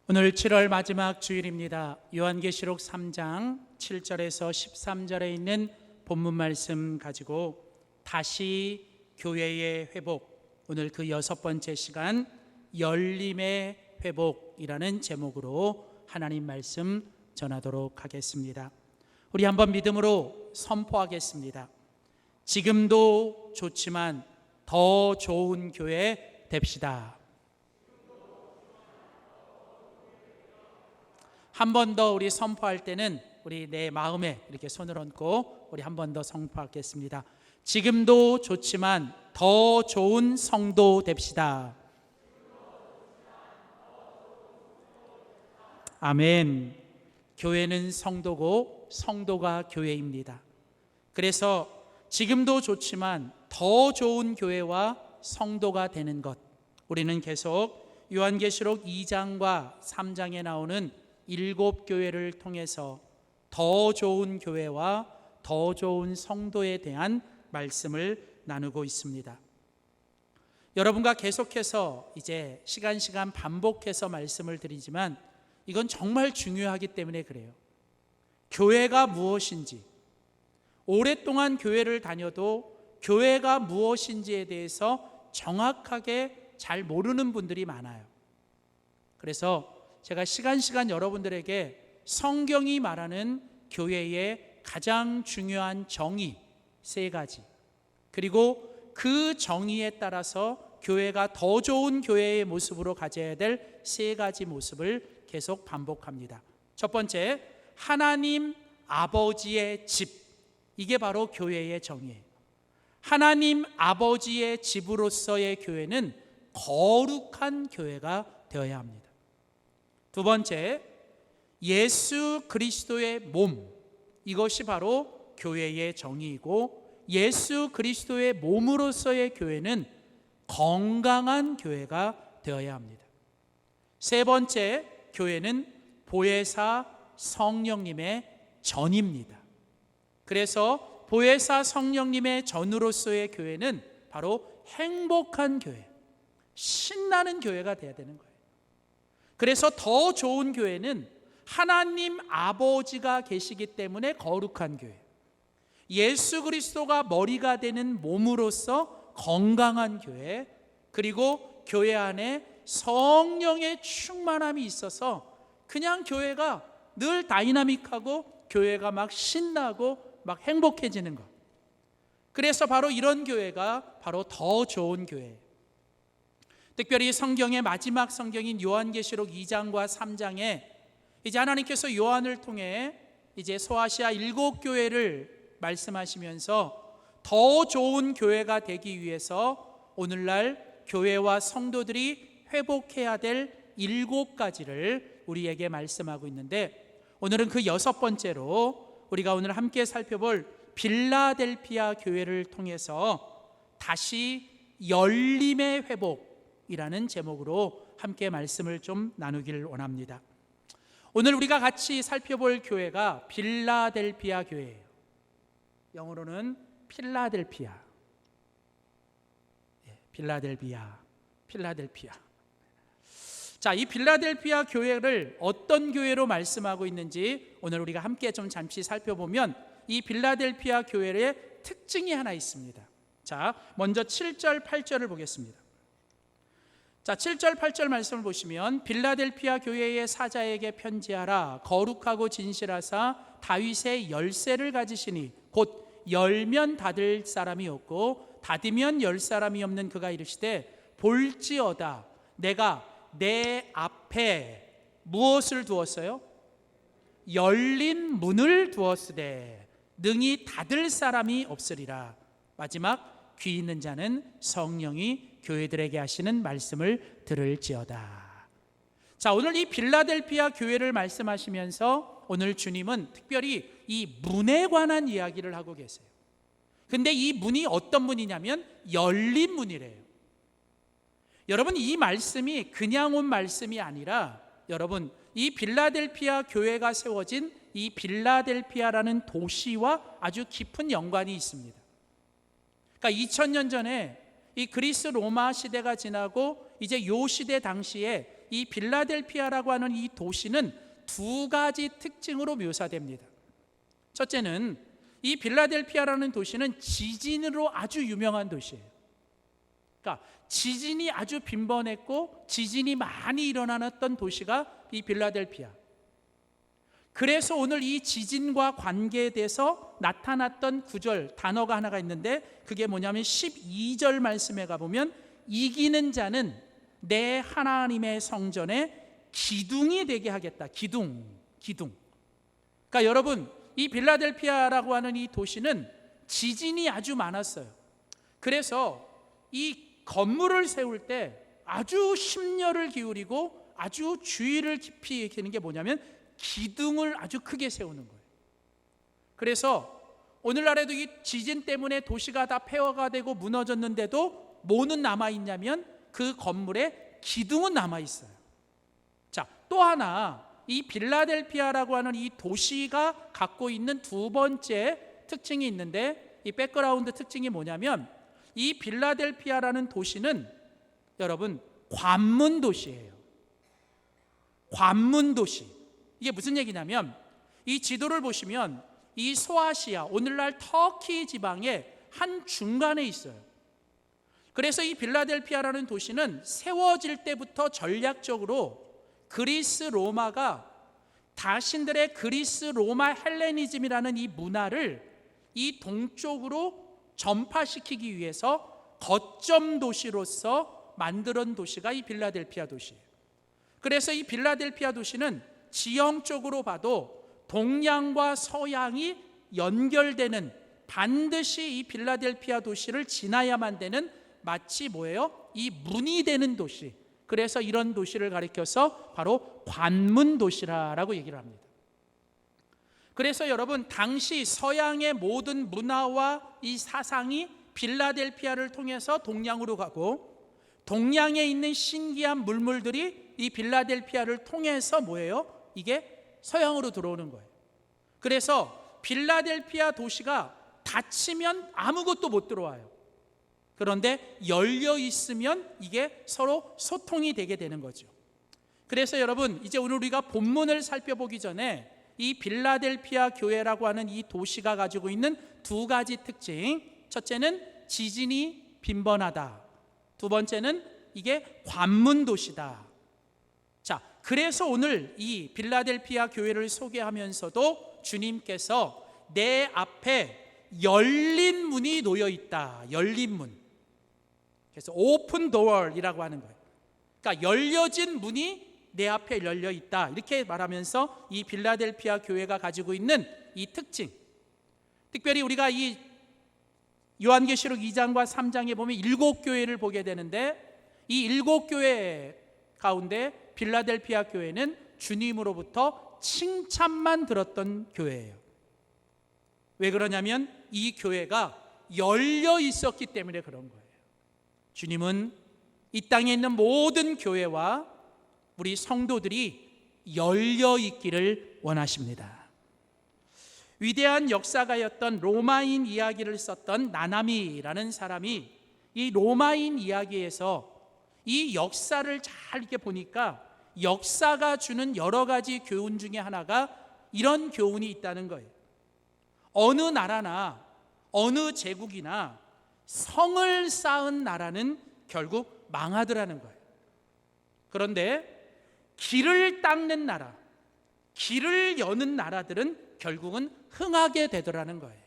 오늘 7월 마지막 주일입니다. 요한계시록 3장 7절에서 13절에 있는 본문 말씀 가지고 다시 교회의 회복, 오늘 그 6번째 시간 열림의 회복이라는 제목으로 하나님 말씀 전하도록 하겠습니다. 우리 한번 믿음으로 선포하겠습니다. 지금도 좋지만 더 좋은 교회 됩시다. 한 번 더 우리 선포할 때는 우리 내 마음에 이렇게 손을 얹고 우리 한 번 더 선포하겠습니다. 지금도 좋지만 더 좋은 성도 됩시다. 아멘. 교회는 성도고 성도가 교회입니다. 그래서 지금도 좋지만 더 좋은 교회와 성도가 되는 것, 우리는 계속 요한계시록 2장과 3장에 나오는 7교회를 통해서 더 좋은 교회와 더 좋은 성도에 대한 말씀을 나누고 있습니다. 여러분과 계속해서 이제 시간 반복해서 말씀을 드리지만 이건 정말 중요하기 때문에 그래요. 교회가 무엇인지, 오랫동안 교회를 다녀도 교회가 무엇인지에 대해서 정확하게 잘 모르는 분들이 많아요. 그래서 제가 시간 여러분들에게 성경이 말하는 교회의 가장 중요한 정의 3가지, 그리고 그 정의에 따라서 교회가 더 좋은 교회의 모습으로 가져야 될 3가지 모습을 계속 반복합니다. 첫 번째, 하나님 아버지의 집, 이게 바로 교회의 정의예요. 하나님 아버지의 집으로서의 교회는 거룩한 교회가 되어야 합니다. 두 번째, 예수 그리스도의 몸, 이것이 바로 교회의 정의이고 예수 그리스도의 몸으로서의 교회는 건강한 교회가 되어야 합니다. 세 번째, 교회는 보혜사 성령님의 전입니다. 그래서 보혜사 성령님의 전으로서의 교회는 바로 행복한 교회, 신나는 교회가 되어야 되는 거예요. 그래서 더 좋은 교회는 하나님 아버지가 계시기 때문에 거룩한 교회, 예수 그리스도가 머리가 되는 몸으로서 건강한 교회, 그리고 교회 안에 성령의 충만함이 있어서 그냥 교회가 늘 다이나믹하고 교회가 막 신나고 막 행복해지는 것. 그래서 바로 이런 교회가 바로 더 좋은 교회예요. 특별히 성경의 마지막 성경인 요한계시록 2장과 3장에 이제 하나님께서 요한을 통해 이제 소아시아 7교회를 말씀하시면서 더 좋은 교회가 되기 위해서 오늘날 교회와 성도들이 회복해야 될 7가지를 우리에게 말씀하고 있는데, 오늘은 그 6번째로 우리가 오늘 함께 살펴볼 빌라델피아 교회를 통해서 다시 열림의 회복이라는 제목으로 함께 말씀을 좀 나누기를 원합니다. 오늘 우리가 같이 살펴볼 교회가 빌라델피아 교회예요. 영어로는 필라델피아. 필라델피아. 자, 이 빌라델피아 교회를 어떤 교회로 말씀하고 있는지 오늘 우리가 함께 좀 잠시 살펴보면 이 빌라델피아 교회의 특징이 하나 있습니다. 자, 먼저 7절 8절을 보겠습니다. 자, 7절 8절 말씀을 보시면 빌라델피아 교회의 사자에게 편지하라. 거룩하고 진실하사 다윗의 열쇠를 가지시니 곧 열면 닫을 사람이 없고 닫으면 열 사람이 없는 그가 이르시되, 볼지어다 내가 내 앞에 무엇을 두었어요? 열린 문을 두었으되 능히 닫을 사람이 없으리라. 마지막, 귀 있는 자는 성령이 교회들에게 하시는 말씀을 들을지어다. 자, 오늘 이 빌라델피아 교회를 말씀하시면서 오늘 주님은 특별히 이 문에 관한 이야기를 하고 계세요. 근데 이 문이 어떤 문이냐면 열린 문이래요. 여러분, 이 말씀이 그냥 온 말씀이 아니라, 여러분, 이 빌라델피아 교회가 세워진 이 빌라델피아라는 도시와 아주 깊은 연관이 있습니다. 그러니까 2000년 전에 이 그리스 로마 시대가 지나고 이제 요 시대 당시에 이 빌라델피아라고 하는 이 도시는 두 가지 특징으로 묘사됩니다. 첫째는 이 빌라델피아라는 도시는 지진으로 아주 유명한 도시예요. 그러니까 지진이 아주 빈번했고 지진이 많이 일어났던 도시가 이 빌라델피아. 그래서 오늘 이 지진과 관계돼서 나타났던 구절 단어가 하나가 있는데 그게 뭐냐면 12절 말씀에 가보면 이기는 자는 내 하나님의 성전에 기둥이 되게 하겠다. 기둥. 그러니까 여러분, 이 빌라델피아라고 하는 이 도시는 지진이 아주 많았어요. 그래서 이 건물을 세울 때 아주 심려를 기울이고 아주 주의를 깊이 여기는 게 뭐냐면 기둥을 아주 크게 세우는 거예요. 그래서 오늘날에도 이 지진 때문에 도시가 다 폐허가 되고 무너졌는데도 뭐는 남아있냐면 그 건물에 기둥은 남아있어요. 자, 또 하나 이 빌라델피아라고 하는 이 도시가 갖고 있는 두 번째 특징이 있는데 이 백그라운드 특징이 뭐냐면 이 빌라델피아라는 도시는 여러분 관문 도시예요. 관문 도시. 이게 무슨 얘기냐면 이 지도를 보시면 이 소아시아, 오늘날 터키 지방의 한 중간에 있어요. 그래서 이 빌라델피아라는 도시는 세워질 때부터 전략적으로 그리스 로마가 자신들의 그리스 로마 헬레니즘이라는 이 문화를 이 동쪽으로 전파시키기 위해서 거점 도시로서 만들어낸 도시가 이 빌라델피아 도시예요. 그래서 이 빌라델피아 도시는 지형적으로 봐도 동양과 서양이 연결되는, 반드시 이 빌라델피아 도시를 지나야만 되는, 마치 뭐예요? 이 문이 되는 도시. 그래서 이런 도시를 가리켜서 바로 관문 도시라고 얘기를 합니다. 그래서 여러분, 당시 서양의 모든 문화와 이 사상이 빌라델피아를 통해서 동양으로 가고, 동양에 있는 신기한 물물들이 이 빌라델피아를 통해서 뭐예요? 이게 서양으로 들어오는 거예요. 그래서 빌라델피아 도시가 닫히면 아무것도 못 들어와요. 그런데 열려 있으면 이게 서로 소통이 되게 되는 거죠. 그래서 여러분, 이제 오늘 우리가 본문을 살펴보기 전에 이 빌라델피아 교회라고 하는 이 도시가 가지고 있는 두 가지 특징, 첫째는 지진이 빈번하다, 두 번째는 이게 관문 도시다. 자, 그래서 오늘 이 빌라델피아 교회를 소개하면서도 주님께서 내 앞에 열린 문이 놓여 있다. 열린 문. 그래서 오픈 도어이라고 하는 거예요. 그러니까 열려진 문이 내 앞에 열려 있다. 이렇게 말하면서 이 빌라델피아 교회가 가지고 있는 이 특징, 특별히 우리가 이 요한계시록 2장과 3장에 보면 7교회를 보게 되는데 이 7교회 가운데 빌라델피아 교회는 주님으로부터 칭찬만 들었던 교회예요. 왜 그러냐면 이 교회가 열려 있었기 때문에 그런 거예요. 주님은 이 땅에 있는 모든 교회와 우리 성도들이 열려 있기를 원하십니다. 위대한 역사가였던 로마인 이야기를 썼던 나나미라는 사람이 이 로마인 이야기에서 이 역사를 잘 이렇게 보니까 역사가 주는 여러 가지 교훈 중에 하나가 이런 교훈이 있다는 거예요. 어느 나라나 어느 제국이나 성을 쌓은 나라는 결국 망하더라는 거예요. 그런데 길을 닦는 나라, 길을 여는 나라들은 결국은 흥하게 되더라는 거예요.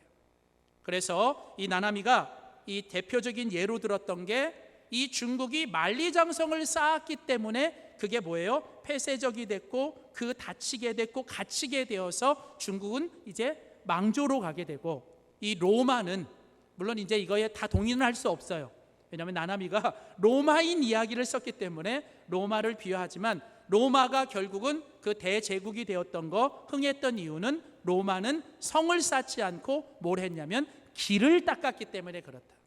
그래서 이 나나미가 이 대표적인 예로 들었던 게 이 중국이 만리장성을 쌓았기 때문에 그게 뭐예요? 폐쇄적이 됐고 그 닫히게 됐고 갇히게 되어서 중국은 이제 망조로 가게 되고, 이 로마는 물론 이제 이거에 다 동의는 할 수 없어요. 왜냐하면 나나미가 로마인 이야기를 썼기 때문에 로마를 비유하지만 로마가 결국은 그 대제국이 되었던 거, 흥했던 이유는 로마는 성을 쌓지 않고 뭘 했냐면 길을 닦았기 때문에 그렇다.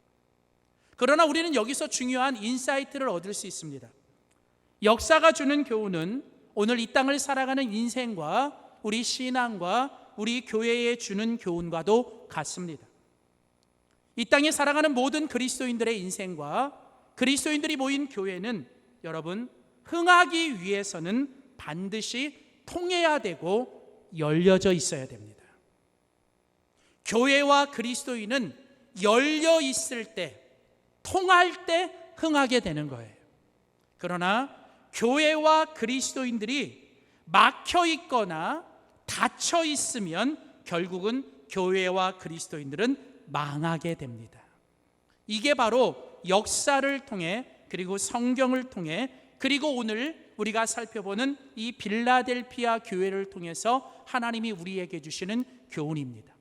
그러나 우리는 여기서 중요한 인사이트를 얻을 수 있습니다. 역사가 주는 교훈은 오늘 이 땅을 살아가는 인생과 우리 신앙과 우리 교회에 주는 교훈과도 같습니다. 이 땅에 살아가는 모든 그리스도인들의 인생과 그리스도인들이 모인 교회는 여러분 흥하기 위해서는 반드시 통해야 되고 열려져 있어야 됩니다. 교회와 그리스도인은 열려 있을 때, 통할 때 흥하게 되는 거예요. 그러나 교회와 그리스도인들이 막혀 있거나 닫혀 있으면 결국은 교회와 그리스도인들은 망하게 됩니다. 이게 바로 역사를 통해, 그리고 성경을 통해, 그리고 오늘 우리가 살펴보는 이 빌라델피아 교회를 통해서 하나님이 우리에게 주시는 교훈입니다.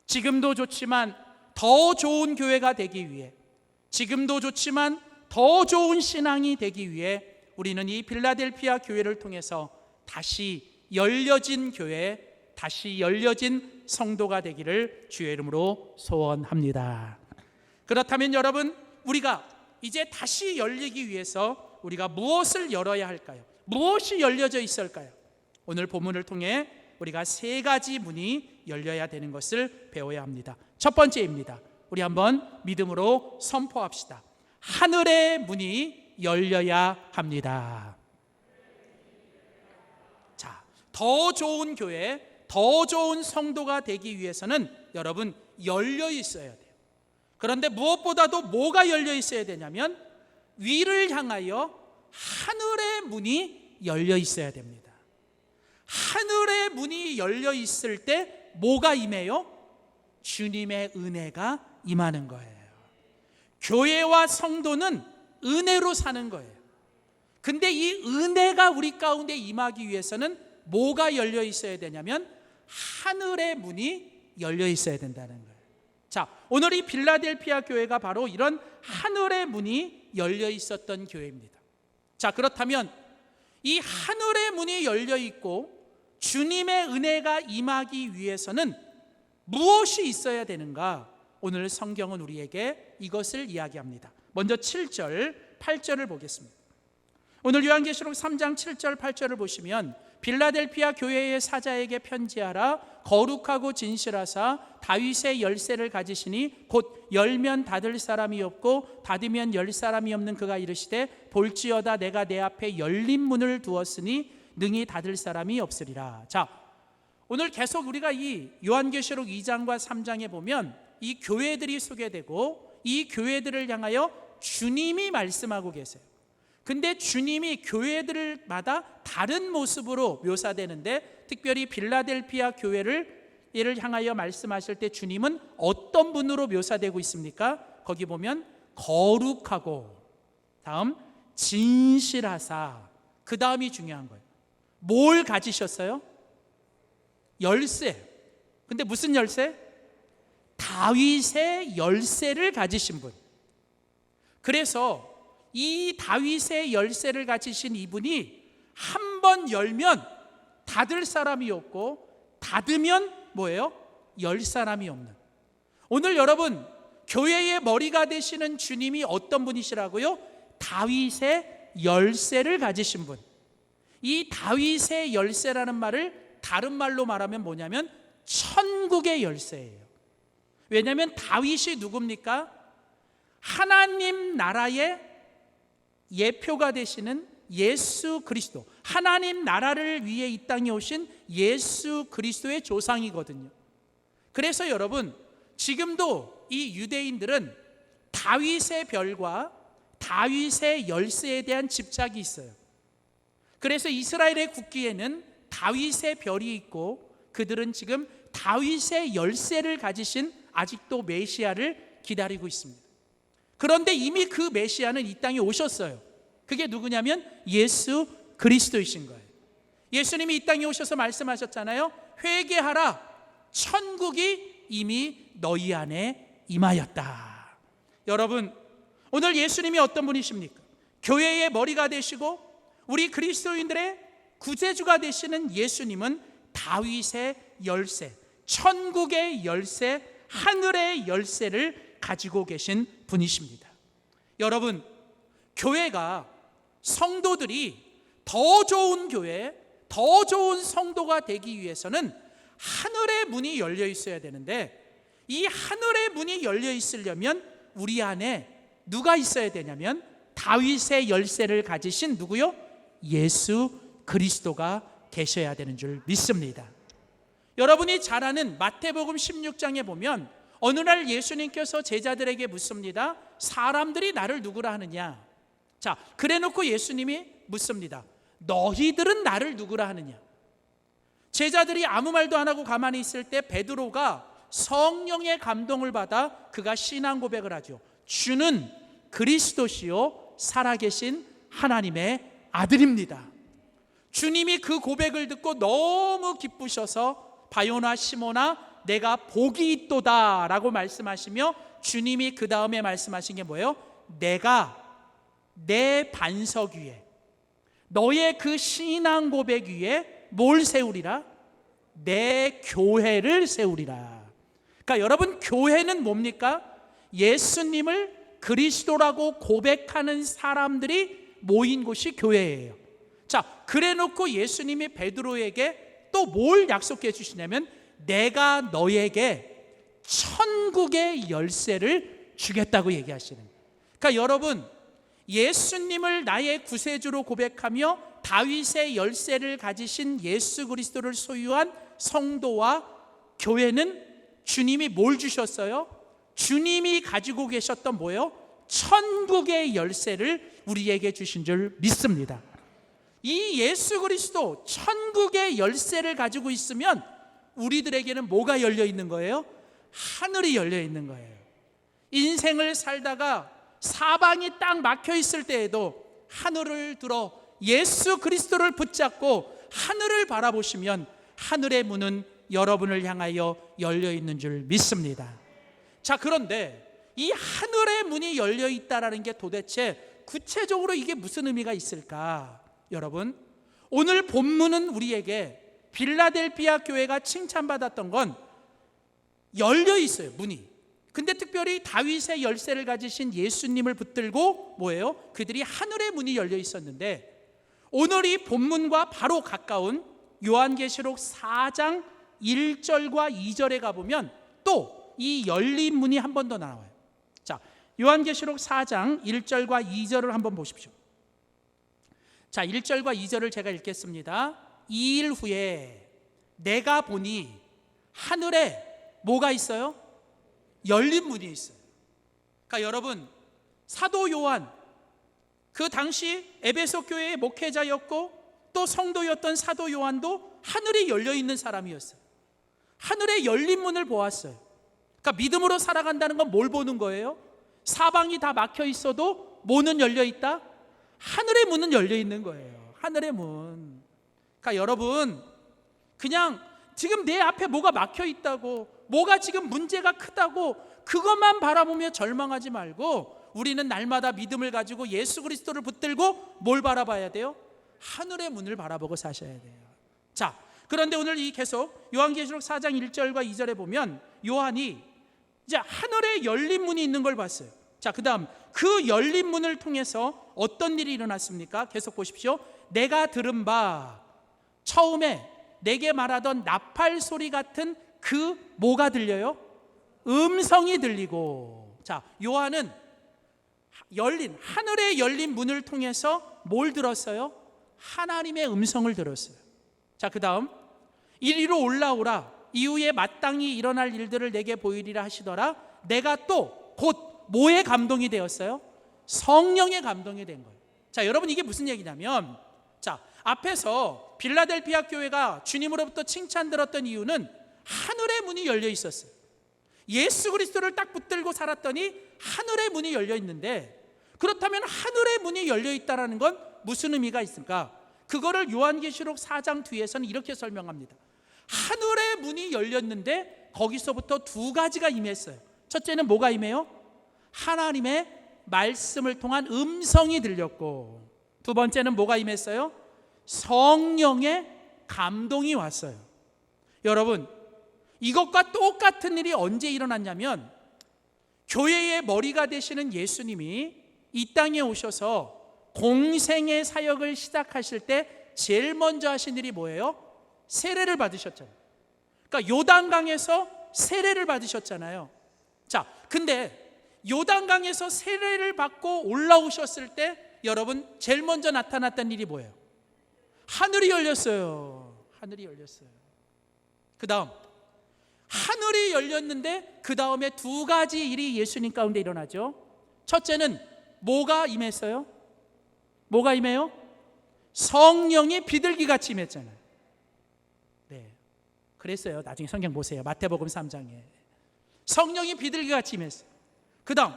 지금도 좋지만 더 좋은 교회가 되기 위해, 지금도 좋지만 더 좋은 신앙이 되기 위해 우리는 이 빌라델피아 교회를 통해서 다시 열려진 교회, 다시 열려진 성도가 되기를 주의 이름으로 소원합니다. 그렇다면 여러분, 우리가 이제 다시 열리기 위해서 우리가 무엇을 열어야 할까요? 무엇이 열려져 있을까요? 오늘 본문을 통해 우리가 세 가지 문이 열려야 되는 것을 배워야 합니다. 첫 번째입니다. 우리 한번 믿음으로 선포합시다. 하늘의 문이 열려야 합니다. 자, 더 좋은 교회, 더 좋은 성도가 되기 위해서는 여러분 열려 있어야 돼요. 그런데 무엇보다도 뭐가 열려 있어야 되냐면 위를 향하여 하늘의 문이 열려 있어야 됩니다. 하늘의 문이 열려 있을 때 뭐가 임해요? 주님의 은혜가 임하는 거예요. 교회와 성도는 은혜로 사는 거예요. 근데 이 은혜가 우리 가운데 임하기 위해서는 뭐가 열려 있어야 되냐면 하늘의 문이 열려 있어야 된다는 거예요. 자, 오늘 이 빌라델피아 교회가 바로 이런 하늘의 문이 열려 있었던 교회입니다. 자, 그렇다면 이 하늘의 문이 열려 있고 주님의 은혜가 임하기 위해서는 무엇이 있어야 되는가? 오늘 성경은 우리에게 이것을 이야기합니다. 먼저 7절, 8절을 보겠습니다. 오늘 요한계시록 3장 7절, 8절을 보시면 빌라델피아 교회의 사자에게 편지하라. 거룩하고 진실하사 다윗의 열쇠를 가지시니 곧 열면 닫을 사람이 없고 닫으면 열 사람이 없는 그가 이르시되 볼지어다 내가 내 앞에 열린 문을 두었으니 능히 닫을 사람이 없으리라. 자, 오늘 계속 우리가 이 요한계시록 2장과 3장에 보면 이 교회들이 소개되고 이 교회들을 향하여 주님이 말씀하고 계세요. 근데 주님이 교회들마다 다른 모습으로 묘사되는데 특별히 빌라델피아 교회를 향하여 말씀하실 때 주님은 어떤 분으로 묘사되고 있습니까? 거기 보면 거룩하고, 다음 진실하사, 그 다음이 중요한 거예요. 뭘 가지셨어요? 열쇠. 근데 무슨 열쇠? 다윗의 열쇠를 가지신 분. 그래서 이 다윗의 열쇠를 가지신 이분이 한 번 열면 닫을 사람이 없고 닫으면 뭐예요? 열 사람이 없는. 오늘 여러분, 교회의 머리가 되시는 주님이 어떤 분이시라고요? 다윗의 열쇠를 가지신 분. 이 다윗의 열쇠라는 말을 다른 말로 말하면 뭐냐면 천국의 열쇠예요. 왜냐하면 다윗이 누굽니까? 하나님 나라의 예표가 되시는 예수 그리스도, 하나님 나라를 위해 이 땅에 오신 예수 그리스도의 조상이거든요. 그래서 여러분, 지금도 이 유대인들은 다윗의 별과 다윗의 열쇠에 대한 집착이 있어요. 그래서 이스라엘의 국기에는 다윗의 별이 있고 그들은 지금 다윗의 열쇠를 가지신 아직도 메시아를 기다리고 있습니다. 그런데 이미 그 메시아는 이 땅에 오셨어요. 그게 누구냐면 예수 그리스도이신 거예요. 예수님이 이 땅에 오셔서 말씀하셨잖아요. 회개하라, 천국이 이미 너희 안에 임하였다. 여러분, 오늘 예수님이 어떤 분이십니까? 교회의 머리가 되시고 우리 그리스도인들의 구세주가 되시는 예수님은 다윗의 열쇠, 천국의 열쇠, 하늘의 열쇠를 가지고 계신 분이십니다. 여러분, 교회가, 성도들이 더 좋은 교회, 더 좋은 성도가 되기 위해서는 하늘의 문이 열려 있어야 되는데 이 하늘의 문이 열려 있으려면 우리 안에 누가 있어야 되냐면 다윗의 열쇠를 가지신 누구요? 예수 그리스도가 계셔야 되는 줄 믿습니다. 여러분이 잘 아는 마태복음 16장에 보면 어느 날 예수님께서 제자들에게 묻습니다. 사람들이 나를 누구라 하느냐? 자, 그래놓고 예수님이 묻습니다. 너희들은 나를 누구라 하느냐? 제자들이 아무 말도 안 하고 가만히 있을 때 베드로가 성령의 감동을 받아 그가 신앙 고백을 하죠. 주는 그리스도시요 살아계신 하나님의 아들입니다. 주님이 그 고백을 듣고 너무 기쁘셔서 바요나 시몬아 내가 복이 있도다 라고 말씀하시며 주님이 그 다음에 말씀하신 게 뭐예요? 내가 내 반석 위에 너의 그 신앙 고백 위에 뭘 세우리라? 내 교회를 세우리라. 그러니까 여러분, 교회는 뭡니까? 예수님을 그리스도라고 고백하는 사람들이 모인 곳이 교회예요. 자, 그래놓고 예수님이 베드로에게 또 뭘 약속해 주시냐면 내가 너에게 천국의 열쇠를 주겠다고 얘기하시는 거예요. 그러니까 여러분, 예수님을 나의 구세주로 고백하며 다윗의 열쇠를 가지신 예수 그리스도를 소유한 성도와 교회는 주님이 뭘 주셨어요? 주님이 가지고 계셨던 뭐예요? 천국의 열쇠를 우리에게 주신 줄 믿습니다. 이 예수 그리스도 천국의 열쇠를 가지고 있으면 우리들에게는 뭐가 열려 있는 거예요? 하늘이 열려 있는 거예요. 인생을 살다가 사방이 딱 막혀 있을 때에도 하늘을 들어 예수 그리스도를 붙잡고 하늘을 바라보시면 하늘의 문은 여러분을 향하여 열려 있는 줄 믿습니다. 자, 그런데 이 하늘의 문이 열려 있다라는 게 도대체 구체적으로 이게 무슨 의미가 있을까? 여러분, 오늘 본문은 우리에게 빌라델피아 교회가 칭찬받았던 건 열려 있어요, 문이. 근데 특별히 다윗의 열쇠를 가지신 예수님을 붙들고 뭐예요? 그들이 하늘의 문이 열려 있었는데 오늘 이 본문과 바로 가까운 요한계시록 4장 1절과 2절에 가보면 또 이 열린 문이 한 번 더 나와요. 자, 요한계시록 4장 1절과 2절을 한번 보십시오. 자, 1절과 2절을 제가 읽겠습니다. 2일 후에 내가 보니 하늘에 뭐가 있어요? 열린 문이 있어요. 그러니까 여러분, 사도 요한, 그 당시 에베소 교회의 목회자였고 또 성도였던 사도 요한도 하늘이 열려 있는 사람이었어요. 하늘에 열린 문을 보았어요. 그러니까 믿음으로 살아간다는 건 뭘 보는 거예요? 사방이 다 막혀 있어도 문은 열려 있다? 하늘의 문은 열려 있는 거예요. 하늘의 문. 그러니까 여러분, 그냥 지금 내 앞에 뭐가 막혀 있다고, 뭐가 지금 문제가 크다고 그것만 바라보며 절망하지 말고 우리는 날마다 믿음을 가지고 예수 그리스도를 붙들고 뭘 바라봐야 돼요? 하늘의 문을 바라보고 사셔야 돼요. 자, 그런데 오늘 이 계속 요한계시록 4장 1절과 2절에 보면 요한이 이제 하늘에 열린 문이 있는 걸 봤어요. 자, 그 다음 그 열린 문을 통해서 어떤 일이 일어났습니까? 계속 보십시오. 내가 들은 바, 처음에 내게 말하던 나팔 소리 같은 그 뭐가 들려요? 음성이 들리고. 자, 요한은 하늘에 열린 문을 통해서 뭘 들었어요? 하나님의 음성을 들었어요. 자, 그 다음 이리로 올라오라. 이후에 마땅히 일어날 일들을 내게 보이리라 하시더라. 내가 또 곧 뭐에 감동이 되었어요? 성령의 감동이 된 거예요. 자, 여러분, 이게 무슨 얘기냐면, 자, 앞에서 빌라델피아 교회가 주님으로부터 칭찬 들었던 이유는 하늘의 문이 열려 있었어요. 예수 그리스도를 딱 붙들고 살았더니 하늘의 문이 열려 있는데, 그렇다면 하늘의 문이 열려 있다는 건 무슨 의미가 있을까? 그거를 요한계시록 4장 뒤에서는 이렇게 설명합니다. 하늘의 문이 열렸는데 거기서부터 두 가지가 임했어요. 첫째는 뭐가 임해요? 하나님의 말씀을 통한 음성이 들렸고, 두 번째는 뭐가 임했어요? 성령의 감동이 왔어요. 여러분, 이것과 똑같은 일이 언제 일어났냐면 교회의 머리가 되시는 예수님이 이 땅에 오셔서 공생의 사역을 시작하실 때 제일 먼저 하신 일이 뭐예요? 세례를 받으셨잖아요. 그러니까 요단강에서 세례를 받으셨잖아요. 자, 근데 요단강에서 세례를 받고 올라오셨을 때 여러분 제일 먼저 나타났던 일이 뭐예요? 하늘이 열렸어요. 하늘이 열렸어요. 그 다음 하늘이 열렸는데 그 다음에 두 가지 일이 예수님 가운데 일어나죠. 첫째는 뭐가 임했어요? 뭐가 임해요? 성령이 비둘기같이 임했잖아요. 네, 그랬어요. 나중에 성경 보세요. 마태복음 3장에 성령이 비둘기같이 임했어요. 그 다음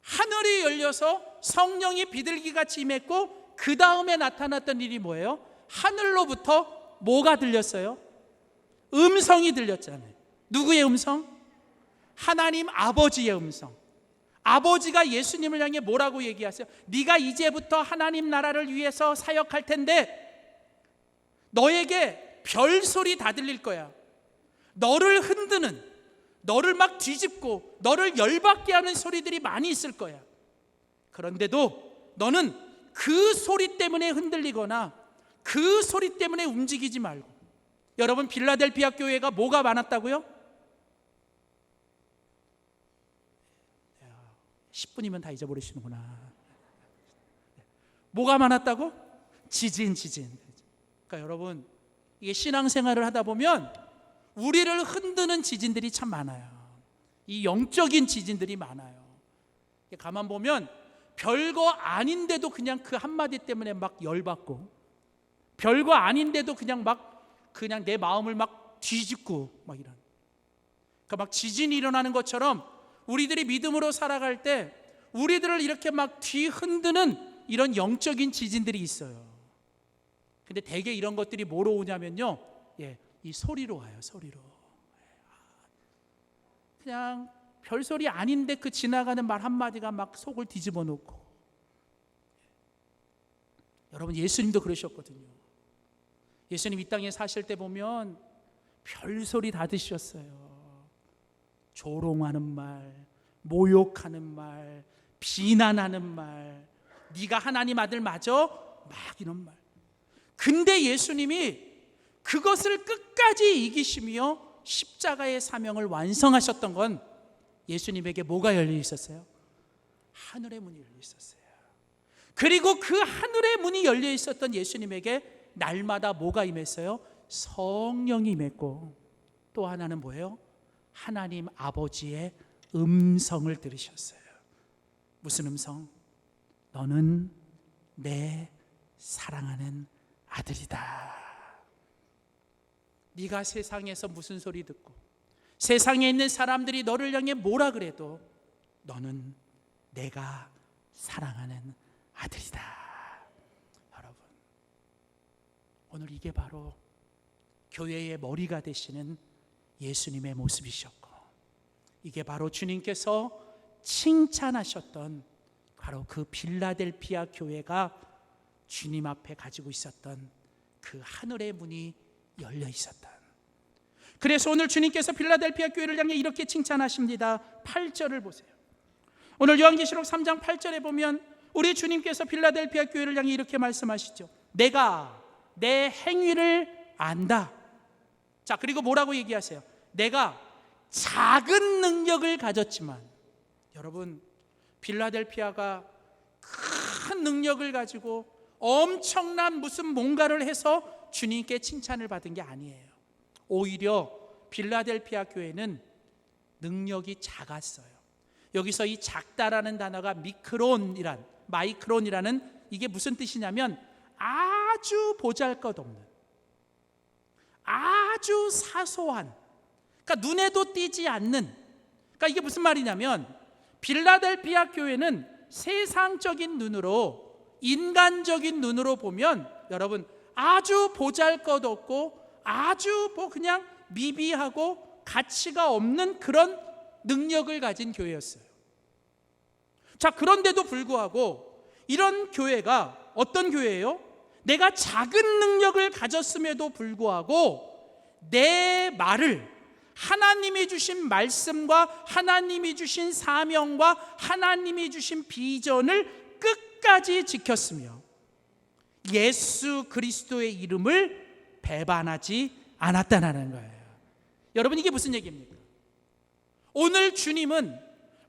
하늘이 열려서 성령이 비둘기같이 임했고 그 다음에 나타났던 일이 뭐예요? 하늘로부터 뭐가 들렸어요? 음성이 들렸잖아요. 누구의 음성? 하나님 아버지의 음성. 아버지가 예수님을 향해 뭐라고 얘기하세요? 네가 이제부터 하나님 나라를 위해서 사역할 텐데 너에게 별소리 다 들릴 거야. 너를 흔드는, 너를 막 뒤집고 너를 열받게 하는 소리들이 많이 있을 거야. 그런데도 너는 그 소리 때문에 흔들리거나 그 소리 때문에 움직이지 말고. 여러분 빌라델피아 교회가 뭐가 많았다고요? 10분이면 다 잊어버리시는구나. 뭐가 많았다고? 지진. 그러니까 여러분 이게 신앙생활을 하다 보면 우리를 흔드는 지진들이 참 많아요. 이 영적인 지진들이 많아요. 가만 보면 별거 아닌데도 그냥 그 한마디 때문에 막 열받고, 별거 아닌데도 그냥 내 마음을 막 뒤집고 막 이런. 그러니까 막 지진이 일어나는 것처럼 우리들이 믿음으로 살아갈 때 우리들을 이렇게 막 뒤흔드는 이런 영적인 지진들이 있어요. 근데 대개 이런 것들이 뭐로 오냐면요, 이 소리로 와요. 소리로. 그냥 별소리 아닌데 그 지나가는 말 한마디가 막 속을 뒤집어 놓고. 여러분 예수님도 그러셨거든요. 예수님 이 땅에 사실 때 보면 별소리 다 드셨어요. 조롱하는 말, 모욕하는 말, 비난하는 말, 네가 하나님 아들 맞아? 막 이런 말. 근데 예수님이 그것을 끝까지 이기시며 십자가의 사명을 완성하셨던 건 예수님에게 뭐가 열려 있었어요? 하늘의 문이 열려 있었어요. 그리고 그 하늘의 문이 열려 있었던 예수님에게 날마다 뭐가 임했어요? 성령이 임했고, 또 하나는 뭐예요? 하나님 아버지의 음성을 들으셨어요. 무슨 음성? 너는 내 사랑하는 아들이다. 네가 세상에서 무슨 소리 듣고 세상에 있는 사람들이 너를 향해 뭐라 그래도 너는 내가 사랑하는 아들이다. 여러분, 오늘 이게 바로 교회의 머리가 되시는 예수님의 모습이셨고, 이게 바로 주님께서 칭찬하셨던 바로 그 빌라델피아 교회가 주님 앞에 가지고 있었던 그 하늘의 문이 열려 있었던. 그래서 오늘 주님께서 빌라델피아 교회를 향해 이렇게 칭찬하십니다. 8절을 보세요. 오늘 요한계시록 3장 8절에 보면 우리 주님께서 빌라델피아 교회를 향해 이렇게 말씀하시죠. 내가 내 행위를 안다. 자, 그리고 뭐라고 얘기하세요? 내가 작은 능력을 가졌지만, 여러분 빌라델피아가 큰 능력을 가지고 엄청난 무슨 뭔가를 해서 주님께 칭찬을 받은 게 아니에요. 오히려 빌라델피아 교회는 능력이 작았어요. 여기서 이 작다라는 단어가 마이크론이라는 이게 무슨 뜻이냐면 아주 보잘것없는, 아주 사소한, 그러니까 눈에도 띄지 않는. 그러니까 이게 무슨 말이냐면 빌라델피아 교회는 세상적인 눈으로, 인간적인 눈으로 보면 여러분 아주 보잘것없고 아주 그냥 미비하고 가치가 없는 그런 능력을 가진 교회였어요. 자, 그런데도 불구하고 이런 교회가 어떤 교회예요? 내가 작은 능력을 가졌음에도 불구하고 내 말을, 하나님이 주신 말씀과 하나님이 주신 사명과 하나님이 주신 비전을 끝까지 지켰으며 예수 그리스도의 이름을 배반하지 않았다는 거예요. 여러분 이게 무슨 얘기입니까? 오늘 주님은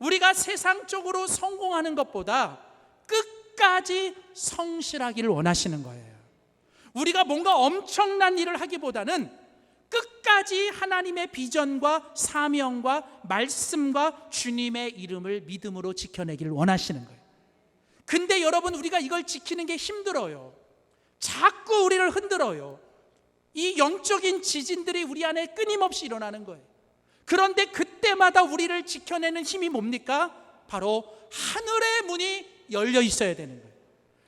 우리가 세상적으로 성공하는 것보다 끝까지 성실하기를 원하시는 거예요. 우리가 뭔가 엄청난 일을 하기보다는 끝까지 하나님의 비전과 사명과 말씀과 주님의 이름을 믿음으로 지켜내기를 원하시는 거예요. 근데 여러분, 우리가 이걸 지키는 게 힘들어요. 자꾸 우리를 흔들어요. 이 영적인 지진들이 우리 안에 끊임없이 일어나는 거예요. 그런데 그때마다 우리를 지켜내는 힘이 뭡니까? 바로 하늘의 문이 열려 있어야 되는 거예요.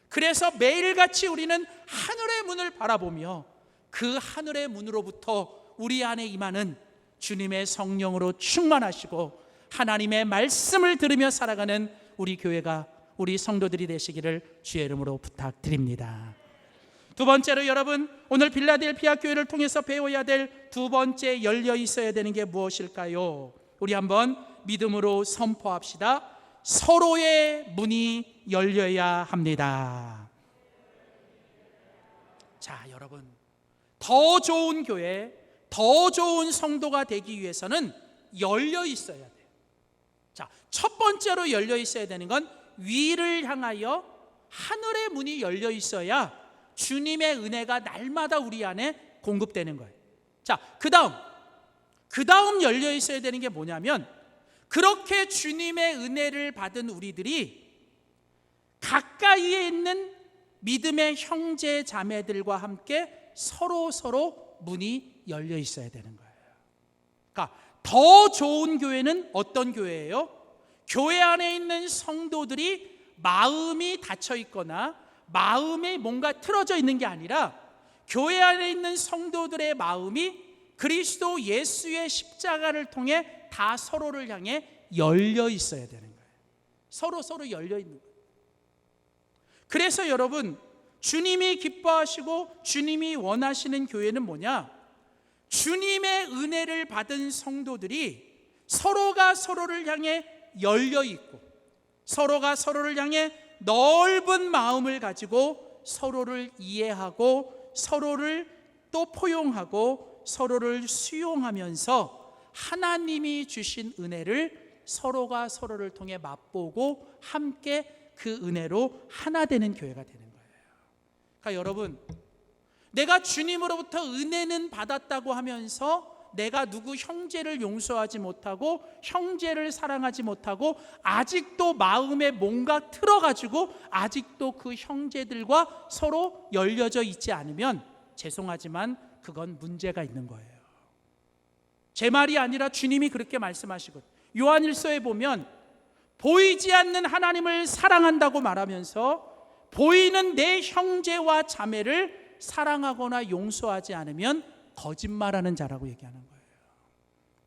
그래서 매일같이 우리는 하늘의 문을 바라보며 그 하늘의 문으로부터 우리 안에 임하는 주님의 성령으로 충만하시고 하나님의 말씀을 들으며 살아가는 우리 교회가, 우리 성도들이 되시기를 주의 이름으로 부탁드립니다. 두 번째로 여러분, 오늘 빌라델피아 교회를 통해서 배워야 될 두 번째 열려 있어야 되는 게 무엇일까요? 우리 한번 믿음으로 선포합시다. 서로의 문이 열려야 합니다. 자, 여러분, 더 좋은 교회, 더 좋은 성도가 되기 위해서는 열려 있어야 돼요. 자, 첫 번째로 열려 있어야 되는 건 위를 향하여 하늘의 문이 열려 있어야 주님의 은혜가 날마다 우리 안에 공급되는 거예요. 자, 그 다음 열려 있어야 되는 게 뭐냐면, 그렇게 주님의 은혜를 받은 우리들이 가까이에 있는 믿음의 형제 자매들과 함께 서로 문이 열려 있어야 되는 거예요. 그러니까 더 좋은 교회는 어떤 교회예요? 교회 안에 있는 성도들이 마음이 닫혀 있거나 마음에 뭔가 틀어져 있는 게 아니라 교회 안에 있는 성도들의 마음이 그리스도 예수의 십자가를 통해 다 서로를 향해 열려 있어야 되는 거예요. 서로 열려 있는 거예요. 그래서 여러분, 주님이 기뻐하시고 주님이 원하시는 교회는 뭐냐? 주님의 은혜를 받은 성도들이 서로가 서로를 향해 열려 있고 서로가 서로를 향해 넓은 마음을 가지고 서로를 이해하고 서로를 또 포용하고 서로를 수용하면서 하나님이 주신 은혜를 서로가 서로를 통해 맛보고 함께 그 은혜로 하나 되는 교회가 되는 거예요. 그러니까 여러분, 내가 주님으로부터 은혜는 받았다고 하면서 내가 누구 형제를 용서하지 못하고 형제를 사랑하지 못하고 아직도 마음에 뭔가 틀어가지고 아직도 그 형제들과 서로 열려져 있지 않으면 죄송하지만 그건 문제가 있는 거예요. 제 말이 아니라 주님이 그렇게 말씀하시거든요. 요한일서에 보면 보이지 않는 하나님을 사랑한다고 말하면서 보이는 내 형제와 자매를 사랑하거나 용서하지 않으면 거짓말하는 자라고 얘기하는 거예요.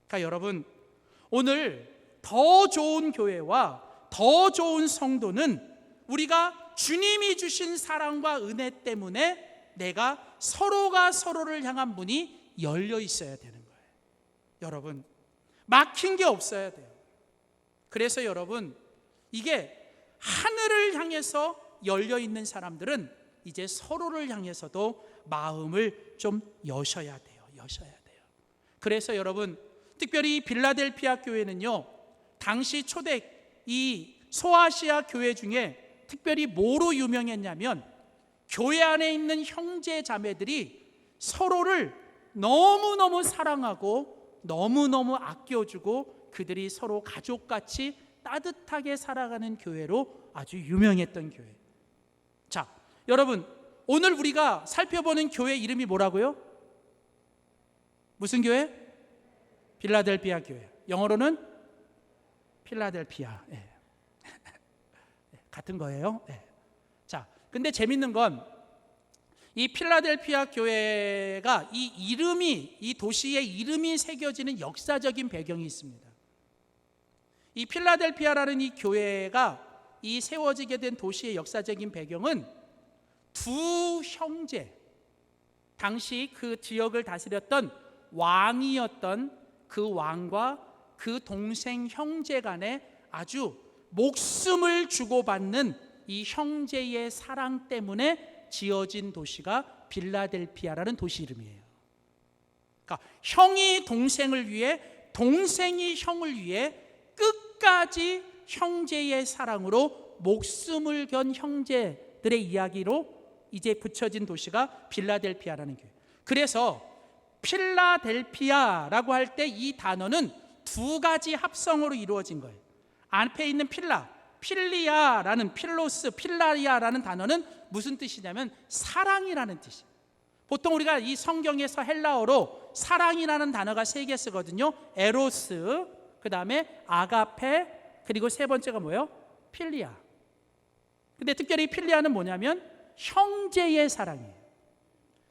그러니까 여러분, 오늘 더 좋은 교회와 더 좋은 성도는 우리가 주님이 주신 사랑과 은혜 때문에 내가 서로가 서로를 향한 문이 열려 있어야 되는 거예요. 여러분, 막힌 게 없어야 돼요. 그래서 여러분, 이게 하늘을 향해서 열려 있는 사람들은 이제 서로를 향해서도 마음을 좀 여셔야 돼요. 그래서 여러분, 특별히 빌라델피아 교회는요, 당시 초대 이 소아시아 교회 중에 특별히 뭐로 유명했냐면 교회 안에 있는 형제 자매들이 서로를 너무너무 사랑하고 너무너무 아껴주고 그들이 서로 가족같이 따뜻하게 살아가는 교회로 아주 유명했던 교회. 자, 여러분, 오늘 우리가 살펴보는 교회 이름이 뭐라고요? 무슨 교회? 빌라델피아 교회. 영어로는 필라델피아. 네. 같은 거예요. 네. 자, 근데 재밌는 건 이 필라델피아 교회가 이 도시의 이름이 새겨지는 역사적인 배경이 있습니다. 이 필라델피아라는 이 교회가 이 세워지게 된 도시의 역사적인 배경은 두 형제, 당시 그 지역을 다스렸던 왕이었던 그 왕과 그 동생 형제 간에 아주 목숨을 주고받는 이 형제의 사랑 때문에 지어진 도시가 빌라델피아라는 도시 이름이에요. 그러니까 형이 동생을 위해, 동생이 형을 위해 끝까지 형제의 사랑으로 목숨을 건 형제들의 이야기로 이제 붙여진 도시가 필라델피아라는 교회. 그래서 필라델피아라고 할 때 이 단어는 두 가지 합성으로 이루어진 거예요. 앞에 있는 필리아라는 필로스, 필라리아라는 단어는 무슨 뜻이냐면 사랑이라는 뜻이에요. 보통 우리가 이 성경에서 헬라어로 사랑이라는 단어가 3개 쓰거든요. 에로스, 그 다음에 아가페, 그리고 세 번째가 뭐예요? 필리아. 근데 특별히 필리아는 뭐냐면 형제의 사랑이에요.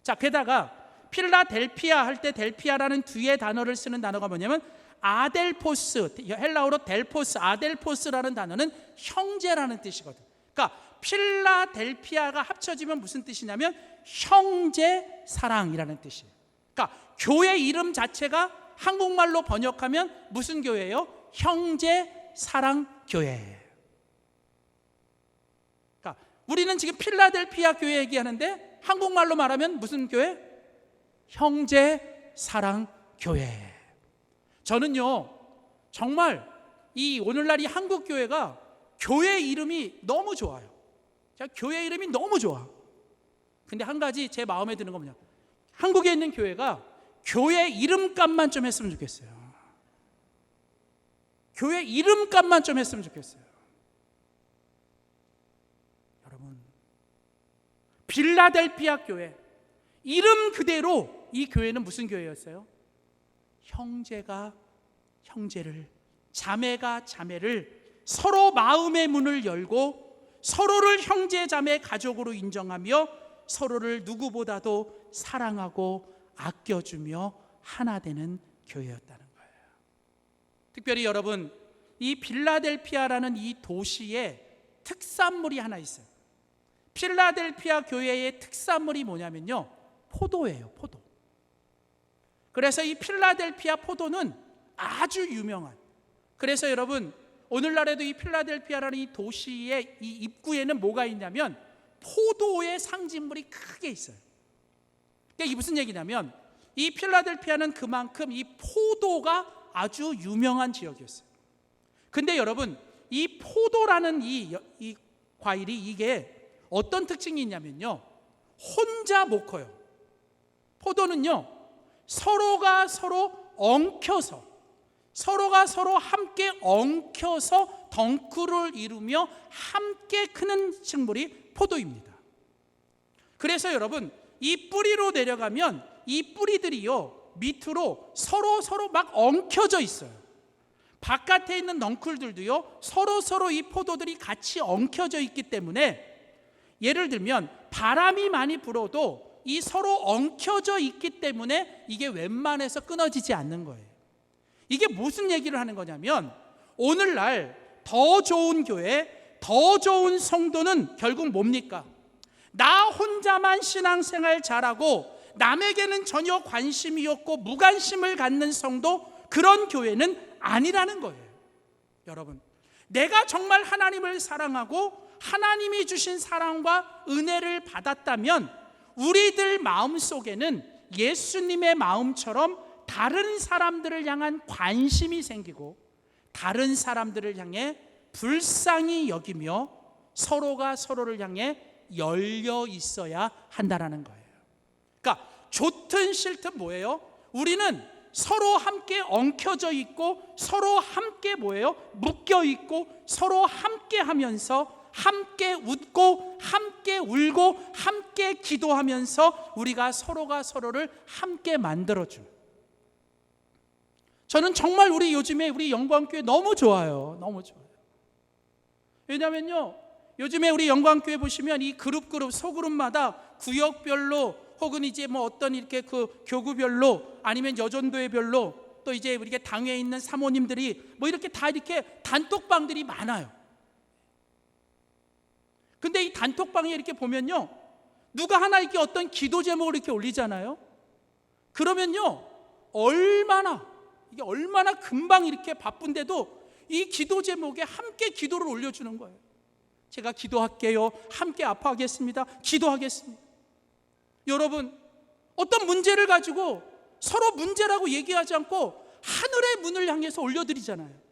자, 게다가 필라델피아 할 때 델피아라는 뒤에 단어를 쓰는 단어가 뭐냐면 아델포스, 헬라어로 델포스, 아델포스라는 단어는 형제라는 뜻이거든. 그러니까 필라델피아가 합쳐지면 무슨 뜻이냐면 형제 사랑이라는 뜻이에요. 그러니까 교회 이름 자체가 한국말로 번역하면 무슨 교회예요? 형제 사랑 교회예요. 그러니까 우리는 지금 필라델피아 교회 얘기하는데 한국말로 말하면 무슨 교회? 형제 사랑 교회. 저는요 정말 이 오늘날 이 한국 교회가 교회 이름이 너무 좋아요. 교회 이름이 너무 좋아. 근데 한 가지 제 마음에 드는 건 뭐냐, 한국에 있는 교회가 교회 이름값만 좀 했으면 좋겠어요. 교회 이름값만 좀 했으면 좋겠어요. 여러분, 필라델피아 교회 이름 그대로 이 교회는 무슨 교회였어요? 형제가 형제를, 자매가 자매를 서로 마음의 문을 열고 서로를 형제 자매 가족으로 인정하며 서로를 누구보다도 사랑하고 아껴주며 하나 되는 교회였다는 거예요. 특별히 여러분, 이 필라델피아라는 이 도시에 특산물이 하나 있어요. 필라델피아 교회의 특산물이 뭐냐면요, 포도예요. 포도. 그래서 이 필라델피아 포도는 아주 유명한, 그래서 여러분 오늘날에도 이 필라델피아라는 이 도시의 이 입구에는 뭐가 있냐면 포도의 상징물이 크게 있어요. 그러니까 이게 무슨 얘기냐면 이 필라델피아는 그만큼 이 포도가 아주 유명한 지역이었어요. 근데 여러분, 이 포도라는 이 과일이 이게 어떤 특징이 있냐면요, 혼자 못 커요. 포도는요 서로가 서로 엉켜서, 서로가 서로 함께 엉켜서 덩쿨을 이루며 함께 크는 식물이 포도입니다. 그래서 여러분, 이 뿌리로 내려가면 이 뿌리들이요 밑으로 서로 막 엉켜져 있어요. 바깥에 있는 넝쿨들도요 서로 이 포도들이 같이 엉켜져 있기 때문에 예를 들면 바람이 많이 불어도 이 서로 엉켜져 있기 때문에 이게 웬만해서 끊어지지 않는 거예요. 이게 무슨 얘기를 하는 거냐면 오늘날 더 좋은 교회, 더 좋은 성도는 결국 뭡니까? 나 혼자만 신앙생활 잘하고 남에게는 전혀 관심이 없고 무관심을 갖는 성도, 그런 교회는 아니라는 거예요. 여러분, 내가 정말 하나님을 사랑하고 하나님이 주신 사랑과 은혜를 받았다면 우리들 마음속에는 예수님의 마음처럼 다른 사람들을 향한 관심이 생기고 다른 사람들을 향해 불쌍히 여기며 서로가 서로를 향해 열려 있어야 한다는 거예요. 그러니까 좋든 싫든 뭐예요? 우리는 서로 함께 엉켜져 있고 서로 함께 뭐예요? 묶여 있고 서로 함께 하면서 함께 웃고 함께 울고 함께 기도하면서 우리가 서로가 서로를 함께 만들어줘요. 저는 정말 우리 요즘에 우리 영광교회 너무 좋아요. 너무 좋아요. 왜냐면요, 요즘에 우리 영광교회 보시면 이 그룹 소그룹마다 구역별로 혹은 이제 뭐 어떤 이렇게 그 교구별로 아니면 여전도회별로 또 이제 우리가 당에 있는 사모님들이 뭐 이렇게 다 이렇게 단톡방들이 많아요. 근데 이 단톡방에 이렇게 보면요, 누가 하나 이렇게 어떤 기도 제목을 이렇게 올리잖아요. 그러면요, 얼마나 금방 이렇게 바쁜데도 이 기도 제목에 함께 기도를 올려주는 거예요. 제가 기도할게요. 함께 아파하겠습니다. 기도하겠습니다. 여러분, 어떤 문제를 가지고 서로 문제라고 얘기하지 않고 하늘의 문을 향해서 올려드리잖아요.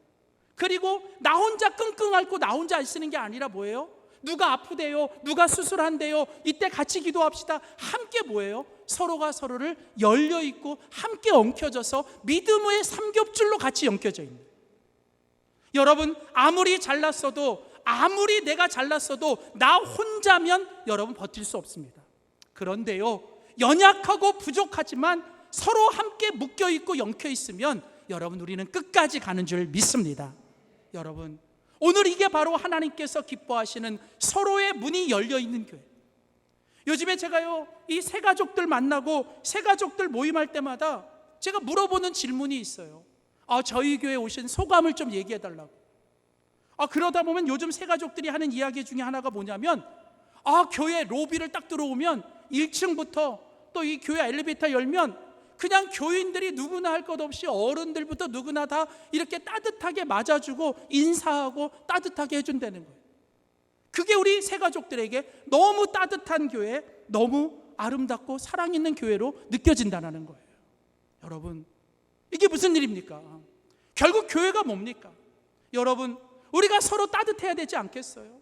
그리고 나 혼자 끙끙 앓고 나 혼자 애쓰는 게 아니라 뭐예요? 누가 아프대요, 누가 수술한대요, 이때 같이 기도합시다. 함께 뭐예요? 서로가 서로를 열려있고 함께 엉켜져서 믿음의 삼겹줄로 같이 엉켜져 있는. 여러분, 아무리 잘났어도, 아무리 내가 잘났어도 나 혼자면 여러분 버틸 수 없습니다. 그런데요, 연약하고 부족하지만 서로 함께 묶여있고 엉켜있으면 여러분, 우리는 끝까지 가는 줄 믿습니다. 여러분, 오늘 이게 바로 하나님께서 기뻐하시는 서로의 문이 열려있는 교회. 요즘에 제가요, 이 새가족들 만나고 새가족들 모임할 때마다 제가 물어보는 질문이 있어요. 저희 교회에 오신 소감을 좀 얘기해 달라고. 그러다 보면 요즘 새가족들이 하는 이야기 중에 하나가 뭐냐면, 교회 로비를 딱 들어오면 1층부터 또 이 교회 엘리베이터 열면 그냥 교인들이 누구나 할 것 없이 어른들부터 누구나 다 이렇게 따뜻하게 맞아주고 인사하고 따뜻하게 해준다는 거예요. 그게 우리 새가족들에게 너무 따뜻한 교회, 너무 아름답고 사랑 있는 교회로 느껴진다는 거예요. 여러분, 이게 무슨 일입니까? 결국 교회가 뭡니까? 여러분, 우리가 서로 따뜻해야 되지 않겠어요?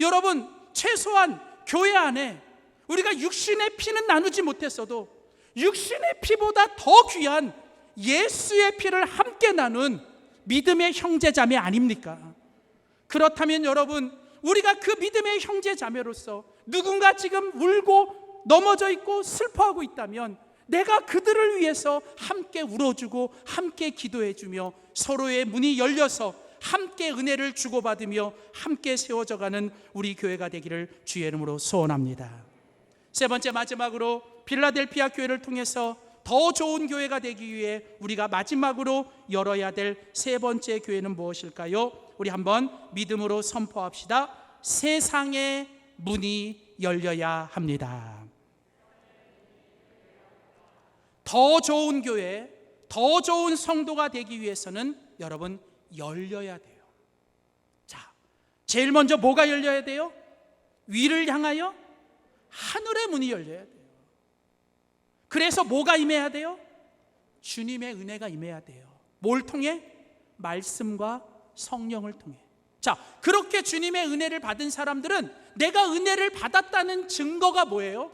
여러분, 최소한 교회 안에 우리가 육신의 피는 나누지 못했어도 육신의 피보다 더 귀한 예수의 피를 함께 나눈 믿음의 형제자매 아닙니까? 그렇다면 여러분, 우리가 그 믿음의 형제자매로서 누군가 지금 울고 넘어져 있고 슬퍼하고 있다면 내가 그들을 위해서 함께 울어주고 함께 기도해주며 서로의 문이 열려서 함께 은혜를 주고받으며 함께 세워져가는 우리 교회가 되기를 주의 이름으로 소원합니다. 세 번째, 마지막으로 필라델피아 교회를 통해서 더 좋은 교회가 되기 위해 우리가 마지막으로 열어야 될 세 번째 교회는 무엇일까요? 우리 한번 믿음으로 선포합시다. 세상의 문이 열려야 합니다. 더 좋은 교회, 더 좋은 성도가 되기 위해서는 여러분 열려야 돼요. 자, 제일 먼저 뭐가 열려야 돼요? 위를 향하여 하늘의 문이 열려야 돼요. 그래서 뭐가 임해야 돼요? 주님의 은혜가 임해야 돼요. 뭘 통해? 말씀과 성령을 통해. 자, 그렇게 주님의 은혜를 받은 사람들은 내가 은혜를 받았다는 증거가 뭐예요?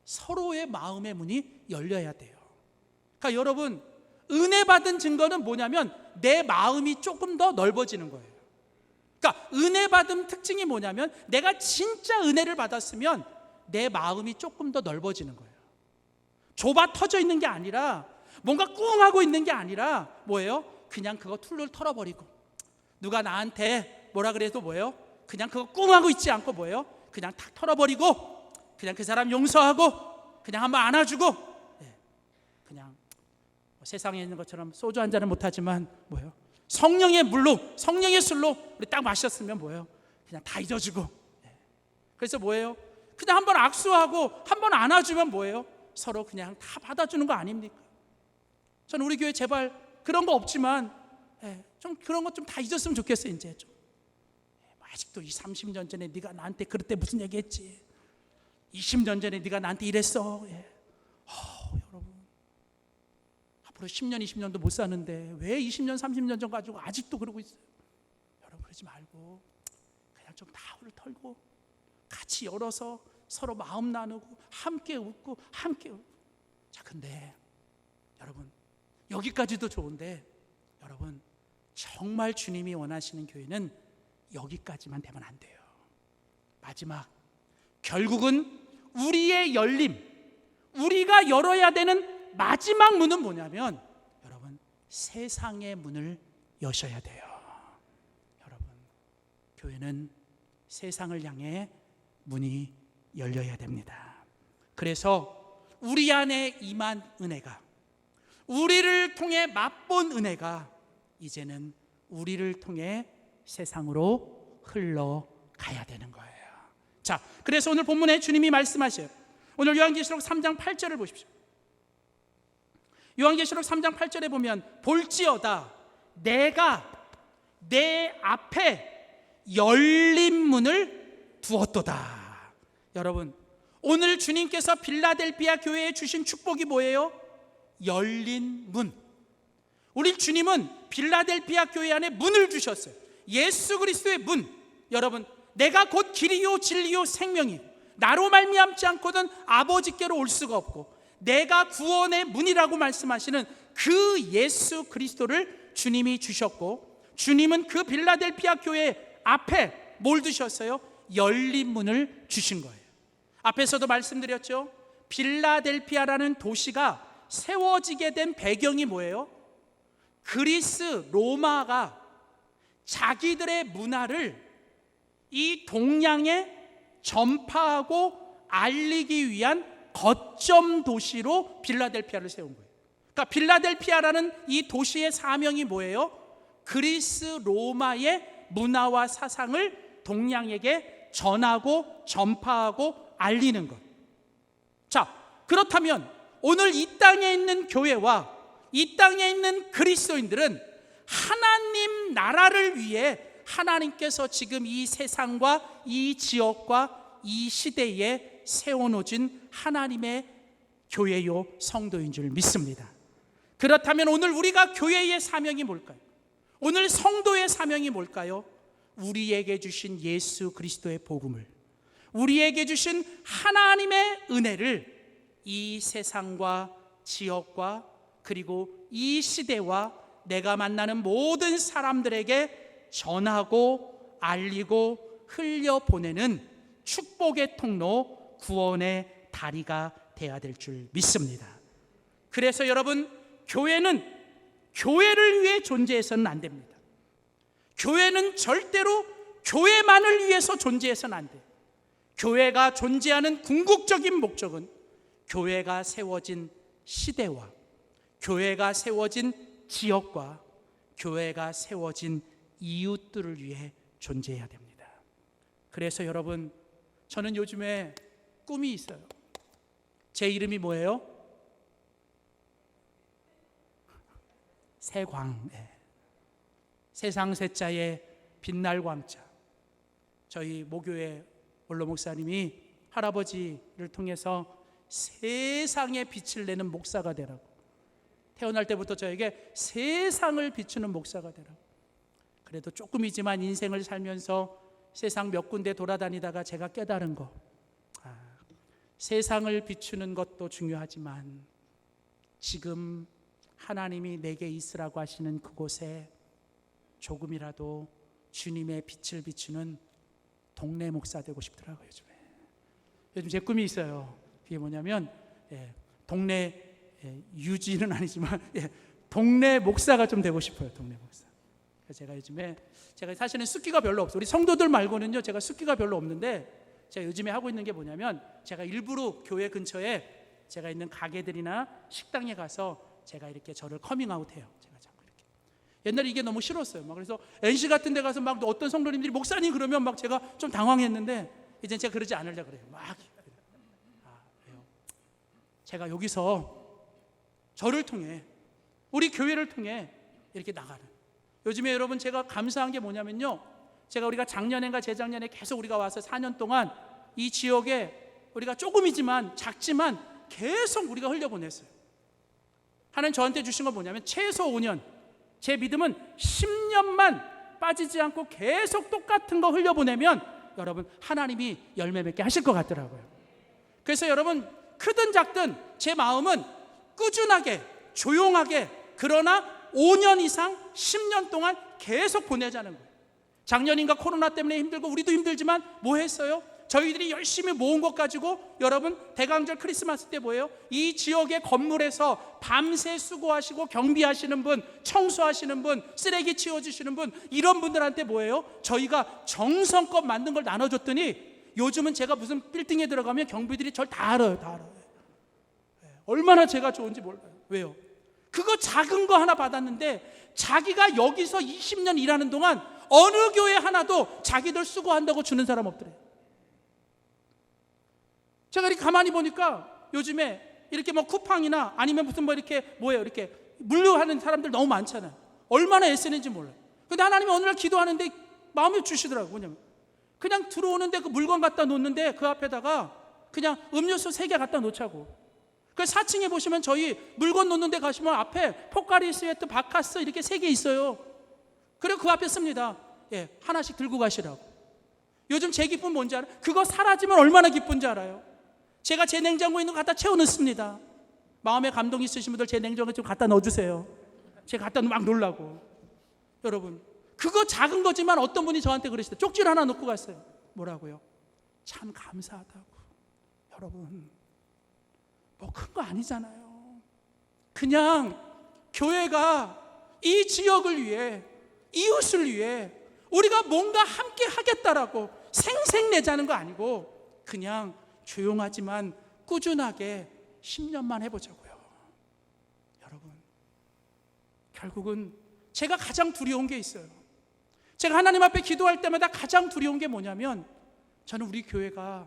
서로의 마음의 문이 열려야 돼요. 그러니까 여러분, 은혜 받은 증거는 뭐냐면 내 마음이 조금 더 넓어지는 거예요. 그러니까 은혜 받은 특징이 뭐냐면 내가 진짜 은혜를 받았으면 내 마음이 조금 더 넓어지는 거예요. 좁아 터져 있는 게 아니라, 뭔가 꿍 하고 있는 게 아니라 뭐예요? 그냥 그거 툴툴 털어버리고, 누가 나한테 뭐라 그래도 뭐예요? 그냥 그거 꿍 하고 있지 않고 뭐예요? 그냥 탁 털어버리고, 그냥 그 사람 용서하고, 그냥 한번 안아주고, 그냥 세상에 있는 것처럼 소주 한 잔은 못하지만 뭐예요? 성령의 물로, 성령의 술로 우리 딱 마셨으면 뭐예요? 그냥 다 잊어주고. 그래서 뭐예요? 그냥 한번 악수하고 한번 안아주면 뭐예요? 서로 그냥 다 받아주는 거 아닙니까? 저는 우리 교회 제발 그런 거 없지만 좀 그런 거 좀 다 잊었으면 좋겠어요. 이제 좀 아직도 30년 전에 네가 나한테 그럴 때 무슨 얘기했지, 20년 전에 네가 나한테 이랬어. 여러분, 앞으로 10년 20년도 못 사는데 왜 20년 30년 전 가지고 아직도 그러고 있어요? 여러분, 그러지 말고 그냥 좀 다 털고 같이 열어서 서로 마음 나누고 함께 웃고 함께 울고. 자, 근데 여러분, 여기까지도 좋은데 여러분, 정말 주님이 원하시는 교회는 여기까지만 되면 안 돼요. 마지막, 결국은 우리의 열림, 우리가 열어야 되는 마지막 문은 뭐냐면 여러분, 세상의 문을 여셔야 돼요. 여러분, 교회는 세상을 향해 문이 열려야 됩니다. 그래서 우리 안에 임한 은혜가, 우리를 통해 맛본 은혜가 이제는 우리를 통해 세상으로 흘러가야 되는 거예요. 자, 그래서 오늘 본문에 주님이 말씀하셔요. 오늘 요한계시록 3장 8절을 보십시오. 요한계시록 3장 8절에 보면 볼지어다 내가 내 앞에 열린 문을 두었도다. 여러분, 오늘 주님께서 필라델피아 교회에 주신 축복이 뭐예요? 열린 문. 우리 주님은 빌라델피아 교회 안에 문을 주셨어요. 예수 그리스도의 문. 여러분, 내가 곧 길이요 진리요 생명이요 나로 말미암지 않고는 아버지께로 올 수가 없고 내가 구원의 문이라고 말씀하시는 그 예수 그리스도를 주님이 주셨고, 주님은 그 빌라델피아 교회 앞에 뭘 두셨어요? 열린 문을 주신 거예요. 앞에서도 말씀드렸죠. 빌라델피아라는 도시가 세워지게 된 배경이 뭐예요? 그리스 로마가 자기들의 문화를 이 동양에 전파하고 알리기 위한 거점 도시로 빌라델피아를 세운 거예요. 그러니까 빌라델피아라는 이 도시의 사명이 뭐예요? 그리스 로마의 문화와 사상을 동양에게 전하고 전파하고 알리는 것. 자, 그렇다면 오늘 이 땅에 있는 교회와 이 땅에 있는 그리스도인들은 하나님 나라를 위해 하나님께서 지금 이 세상과 이 지역과 이 시대에 세워놓으신 하나님의 교회요 성도인 줄 믿습니다. 그렇다면 오늘 우리가 교회의 사명이 뭘까요? 오늘 성도의 사명이 뭘까요? 우리에게 주신 예수 그리스도의 복음을, 우리에게 주신 하나님의 은혜를 이 세상과 지역과 그리고 이 시대와 내가 만나는 모든 사람들에게 전하고 알리고 흘려보내는 축복의 통로, 구원의 다리가 되어야 될 줄 믿습니다. 그래서 여러분, 교회는 교회를 위해 존재해서는 안 됩니다. 교회는 절대로 교회만을 위해서 존재해서는 안 돼요. 교회가 존재하는 궁극적인 목적은 교회가 세워진 시대와 교회가 세워진 지역과 교회가 세워진 이웃들을 위해 존재해야 됩니다. 그래서 여러분, 저는 요즘에 꿈이 있어요. 제 이름이 뭐예요? 새광. 세상 세자의 빛날 광자. 저희 모교회 원로 목사님이 할아버지를 통해서 세상에 빛을 내는 목사가 되라고, 태어날 때부터 저에게 세상을 비추는 목사가 되라고. 그래도 조금이지만 인생을 살면서 세상 몇 군데 돌아다니다가 제가 깨달은 거, 세상을 비추는 것도 중요하지만 지금 하나님이 내게 있으라고 하시는 그곳에 조금이라도 주님의 빛을 비추는 동네 목사 되고 싶더라고요. 요즘 제 꿈이 있어요. 그게 뭐냐면 동네 유지는 아니지만 동네 목사가 좀 되고 싶어요. 동네 목사. 제가 요즘에, 제가 사실은 숫기가 별로 없어요. 우리 성도들 말고는요, 제가 숫기가 별로 없는데, 제가 요즘에 하고 있는 게 뭐냐면, 제가 일부러 교회 근처에 제가 있는 가게들이나 식당에 가서 제가 이렇게 저를 커밍아웃해요. 제가 자꾸 이렇게. 옛날에 이게 너무 싫었어요. 막 그래서 NC 같은 데 가서 막 어떤 성도님들이 목사님 그러면 막 제가 좀 당황했는데, 이제 제가 그러지 않으려고 그래요. 막. 왜요? 제가 여기서 저를 통해, 우리 교회를 통해 이렇게 나가는. 요즘에 여러분, 제가 감사한 게 뭐냐면요, 우리가 작년인가 재작년에 계속 우리가 와서 4년 동안 이 지역에 우리가 조금이지만 작지만 계속 우리가 흘려보냈어요. 하나님 저한테 주신 건 뭐냐면 최소 5년, 제 믿음은 10년만 빠지지 않고 계속 똑같은 거 흘려보내면 여러분, 하나님이 열매 맺게 하실 것 같더라고요. 그래서 여러분, 크든 작든 제 마음은 꾸준하게, 조용하게, 그러나 5년 이상 10년 동안 계속 보내자는 거예요. 작년인가 코로나 때문에 힘들고 우리도 힘들지만 뭐 했어요? 저희들이 열심히 모은 것 가지고 여러분, 대강절 크리스마스 때 뭐예요? 이 지역의 건물에서 밤새 수고하시고 경비하시는 분, 청소하시는 분, 쓰레기 치워주시는 분, 이런 분들한테 뭐예요? 저희가 정성껏 만든 걸 나눠줬더니 요즘은 제가 무슨 빌딩에 들어가면 경비들이 절 다 알아요. 다 알아요. 얼마나 제가 좋은지 몰라요. 왜요? 그거 작은 거 하나 받았는데 자기가 여기서 20년 일하는 동안 어느 교회 하나도 자기들 수고한다고 주는 사람 없더래요. 제가 이렇게 가만히 보니까 요즘에 이렇게 뭐 쿠팡이나 아니면 무슨 뭐 이렇게 뭐예요, 이렇게 물류하는 사람들 너무 많잖아요. 얼마나 애쓰는지 몰라요. 근데 하나님이 어느 날 기도하는데 마음에 주시더라고요. 뭐냐면 그냥 들어오는데 그 물건 갖다 놓는데 그 앞에다가 그냥 음료수 3개 갖다 놓자고. 그 4층에 보시면 저희 물건 놓는 데 가시면 앞에 포카리 스웨트, 바카스 이렇게 3개 있어요. 그리고 그 앞에 씁니다. 예, 하나씩 들고 가시라고. 요즘 제 기쁨 뭔지 알아요? 그거 사라지면 얼마나 기쁜지 알아요? 제가 제 냉장고에 있는 거 갖다 채워 넣습니다. 마음에 감동 있으신 분들 제 냉장고에 좀 갖다 넣어주세요. 제가 갖다 막 놀라고. 여러분, 그거 작은 거지만 어떤 분이 저한테 그러시대. 쪽지를 하나 놓고 갔어요. 뭐라고요? 참 감사하다고. 여러분, 뭐 큰 거 아니잖아요. 그냥 교회가 이 지역을 위해, 이웃을 위해 우리가 뭔가 함께 하겠다라고 생색내자는 거 아니고 그냥 조용하지만 꾸준하게 10년만 해보자고요. 여러분, 결국은 제가 가장 두려운 게 있어요. 제가 하나님 앞에 기도할 때마다 가장 두려운 게 뭐냐면, 저는 우리 교회가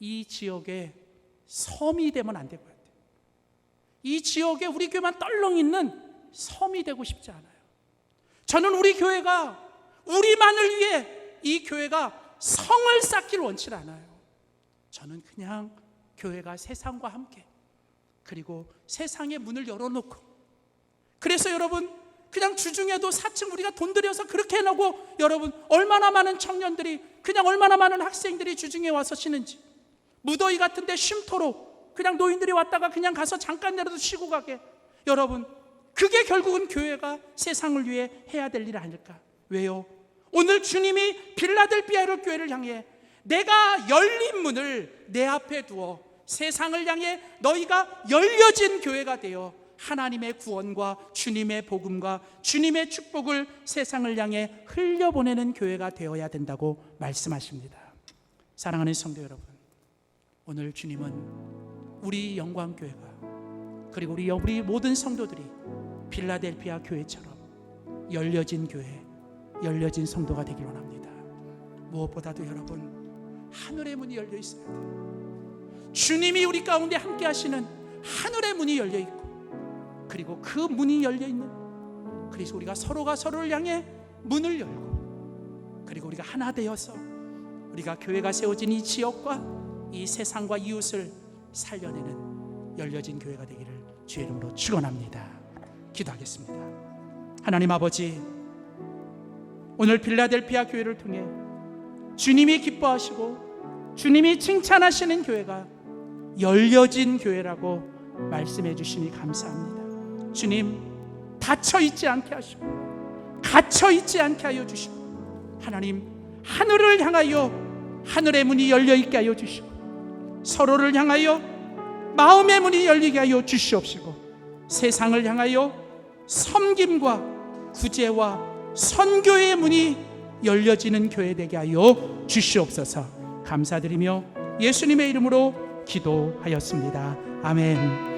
이 지역에 섬이 되면 안 될 것 같아요. 이 지역에 우리 교회만 떨렁 있는 섬이 되고 싶지 않아요. 저는 우리 교회가 우리만을 위해 이 교회가 성을 쌓길 원치 않아요. 저는 그냥 교회가 세상과 함께, 그리고 세상의 문을 열어놓고, 그래서 여러분, 그냥 주중에도 4층 우리가 돈 들여서 그렇게 해놓고, 여러분 얼마나 많은 청년들이, 그냥 얼마나 많은 학생들이 주중에 와서 쉬는지, 무더위 같은데 쉼터로 그냥 노인들이 왔다가 그냥 가서 잠깐이라도 쉬고 가게. 여러분, 그게 결국은 교회가 세상을 위해 해야 될 일 아닐까? 왜요? 오늘 주님이 빌라델피아 교회를 향해 내가 열린 문을 내 앞에 두어 세상을 향해 너희가 열려진 교회가 되어 하나님의 구원과 주님의 복음과 주님의 축복을 세상을 향해 흘려보내는 교회가 되어야 된다고 말씀하십니다. 사랑하는 성도 여러분, 오늘 주님은 우리 영광교회가, 그리고 우리 모든 성도들이 빌라델피아 교회처럼 열려진 교회, 열려진 성도가 되길 원합니다. 무엇보다도 여러분, 하늘의 문이 열려 있어야 돼요. 주님이 우리 가운데 함께 하시는 하늘의 문이 열려 있고, 그리고 그 문이 열려 있는, 그래서 우리가 서로가 서로를 향해 문을 열고, 그리고 우리가 하나 되어서 우리가 교회가 세워진 이 지역과 이 세상과 이웃을 살려내는 열려진 교회가 되기를 주의 이름으로 축원합니다. 기도하겠습니다. 하나님 아버지, 오늘 빌라델피아 교회를 통해 주님이 기뻐하시고 주님이 칭찬하시는 교회가 열려진 교회라고 말씀해 주시니 감사합니다. 주님, 닫혀있지 않게 하시고 갇혀있지 않게 하여 주시고, 하나님, 하늘을 향하여 하늘의 문이 열려있게 하여 주시고, 서로를 향하여 마음의 문이 열리게 하여 주시옵시고, 세상을 향하여 섬김과 구제와 선교의 문이 열려지는 교회 되게 하여 주시옵소서. 감사드리며 예수님의 이름으로 기도하였습니다. 아멘.